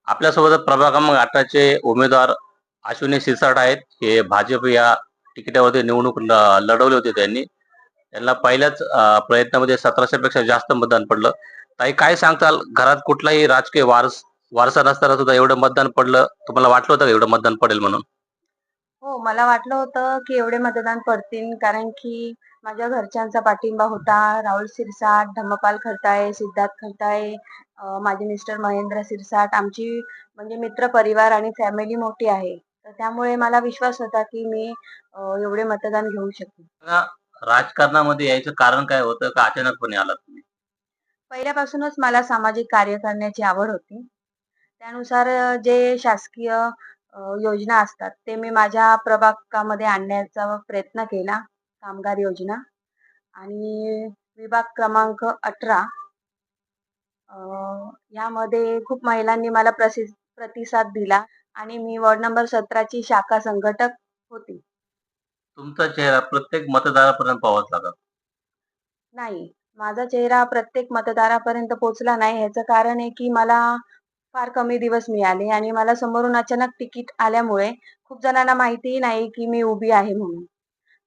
आपल्यासोबत प्रभाग क्रमांक 18 उमेदवार अश्विनी शिरसाट आहेत. हे भाजप या तिकिटावरती निवडणूक लढवले होते त्यांनी. त्यांना पहिल्याच प्रयत्नामध्ये 1700 पेक्षा जास्त मतदान पडलं. ताई काय सांगताल? घरात कुठलाही राजकीय वारसा नसताना सुद्धा एवढं मतदान पडलं. तुम्हाला वाटलं होतं का एवढं मतदान पडेल म्हणून? हो, मला वाटलं होतं, की एवढे मतदान पडतील कारण की माझ्या घरच्यांचा पाठिंबा होता. राहुल शिरसाट, धम्मपाल खताळे, सिद्धार्थ खताळे, माझे मिस्टर महेंद्र शिरसाट, आमची म्हणजे मित्र परिवार आणि फॅमिली मोठी आहे. तर त्यामुळे मला विश्वास होता, की मी एवढे मतदान घेऊ शकेन. मला राजकारणामध्ये यायचं कारण काय होतं का अचानकपणे आलात तुम्ही? पहिल्यापासूनच मला सामाजिक कार्य करण्याची आवड होती. त्यानुसार जे शासकीय योजना असतात, ते मी माझ्या प्रभागामध्ये आणण्याचा प्रयत्न केला. कामगार योजना आणि विभाग क्रमांक 18 यामध्ये खूप महिलांनी मला प्रतिसाद दिला आणि मी वॉर्ड नंबर 17 ची शाखा संघटक होती. तुमचा चेहरा प्रत्येक मतदारापर्यंत पोहोचला का? नाही, माझा चेहरा प्रत्येक मतदारापर्यंत पोहोचला नाही. ह्याचं कारण आहे, की मला फार कमी दिवस मिळाले आणि मला समोरून अचानक तिकीट आल्यामुळे खूप जणांना माहितीही नाही, की मी उभी आहे म्हणून.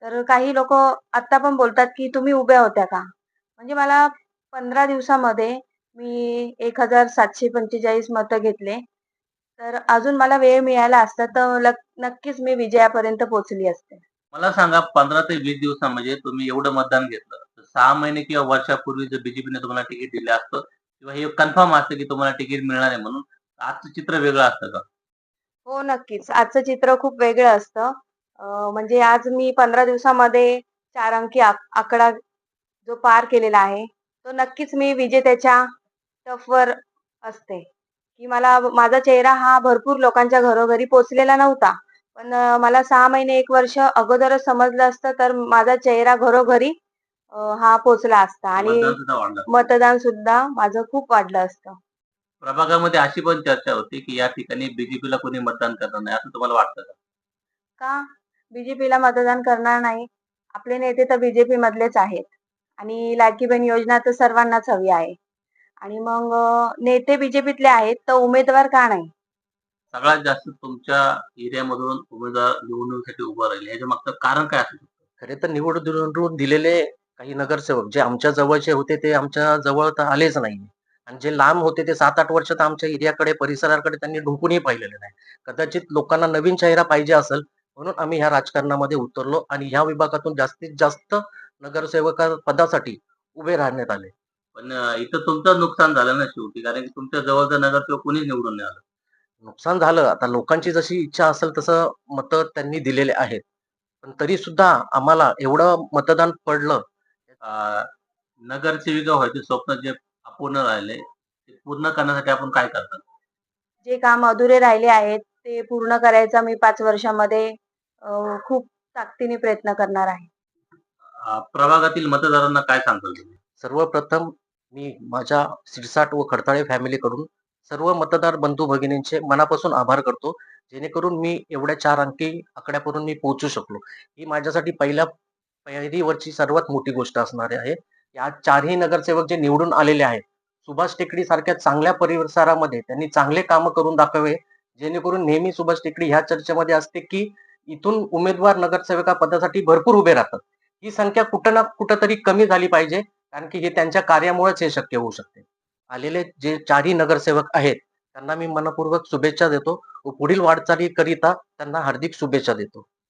तर काही लोकं आत्ता पण बोलतात, की "तुम्ही उभ्या होत्या का?" म्हणजे मला 15 दिवसामध्ये मी 1745 मतं घेतले. तर अजून मला वेळ मिळाला असता तर नक्कीच मी विजयापर्यंत पोहोचली असते. मला सांगा 15 ते 20 दिवसा म्हणजे तुम्ही एवढं मतदान घेतलं. तर 6 महिने किंवा वर्षापूर्वी जर बीजेपीने तुम्हाला तिकीट दिलं असतं किंवा हे कन्फर्म असतं की तुम्हाला तिकीट मिळणार आहे म्हणून, आजचं चित्र वेगळं असतं का? हो, नक्कीच. आजचं चित्र खूप वेगळं असतं. म्हणजे आज मी 15 दिवसामध्ये 4 अंकी आकडा जो पार केलेला आहे, तो नक्कीच मी विजेत्याच्या टफवर असते, की मला माझा चेहरा हा भरपूर लोकांच्या घरोघरी पोहोचलेला नव्हता. पण मला 6 महिने, 1 वर्ष अगोदरच समजलं असतं, तर माझा चेहरा घरोघरी हा पोहोचला असता आणि मतदान सुद्धा वाढलं. मतदान सुद्धा माझं खूप वाढलं असतं. प्रभागामध्ये अशी पण चर्चा होती की या ठिकाणी बीजेपीला कोणी मतदान करणार नाही, असं तुम्हाला वाटतं का? का? बीजेपीला मतदान करणार नाही. आपले नेते तर बीजेपी मधलेच आहेत आणि लाडकी बहीण योजना तर सर्वांनाच हवी आहे. आणि मग नेते बीजेपीतले आहेत, तर उमेदवार का नाही? सगळ्यात जास्त तुमच्या एरियामधून उमेदवार निवडणुकीसाठी उभं राहील, याच्या मागचं कारण काय असू शकतं? खरे तर निवडून दिलेले काही नगरसेवक जे आमच्या जवळचे होते ते आमच्या जवळ तर आलेच नाही. आणि जे लांब होते ते 7-8 वर्ष तर आमच्या एरियाकडे, परिसराकडे त्यांनी ढोकूनही पाहिलेले नाही. कदाचित लोकांना नवीन चेहरा पाहिजे असेल म्हणून आम्ही ह्या राजकारणामध्ये उतरलो आणि ह्या विभागातून जास्तीत जास्त नगरसेवक पदासाठी उभे राहण्यात आले. पण इथं तुमचं नुकसान झालं ना शेवटी, कारण की तुमच्या जवळचा नगरसेवक कोणीच निवडून नाही आलं. नुकसान झालं. आता लोकांची जशी इच्छा असेल तसं मतं त्यांनी दिलेले आहेत. पण तरी सुद्धा आम्हाला एवढं मतदान पडलं. अ, नगरसेविका व्हायचे स्वप्न जे अपूर्ण राहिले, ते पूर्ण करण्यासाठी आपण काय करतात? जे काम अधुरे राहिले आहेत, ते पूर्ण करायचा मी 5 वर्षामध्ये खूप ताकदीने प्रयत्न करणार आहे. प्रभागातील मतदारांना काय सांगाल तुम्ही? सर्वप्रथम मी माझ्या शिरसाट व खडताळे फॅमिलीकडून सर्व मतदार बंधू भगिनींचे मनापासून आभार करतो. जेणेकरून मी एवढ्या 4 अंकी आकड्यापर्यंत मी पोहोचू शकलो. ही माझ्यासाठी पायरीवरची सर्वात मोठी गोष्ट असणार आहे. या 4ही नगरसेवक जे निवडून आलेले आहेत, सुभाष टेकडी सारख्या चांगल्या परिसरामध्ये त्यांनी चांगले कामं करून दाखवावे. जेणेकरून नेहमी सुभाष टेकडी ह्या चर्चेमध्ये असते, की इथून उमेदवार नगरसेवका पदासाठी भरपूर उभे राहतात. ही संख्या कुठं ना कुठेतरी कमी झाली पाहिजे. कारण की हे त्यांच्या कार्यामुळेच हे शक्य होऊ शकते. आलेले जे 4ही नगरसेवक आहेत, त्यांना मी मनःपूर्वक शुभेच्छा देतो व पुढील वाटचालीकरिता त्यांना हार्दिक शुभेच्छा देतो.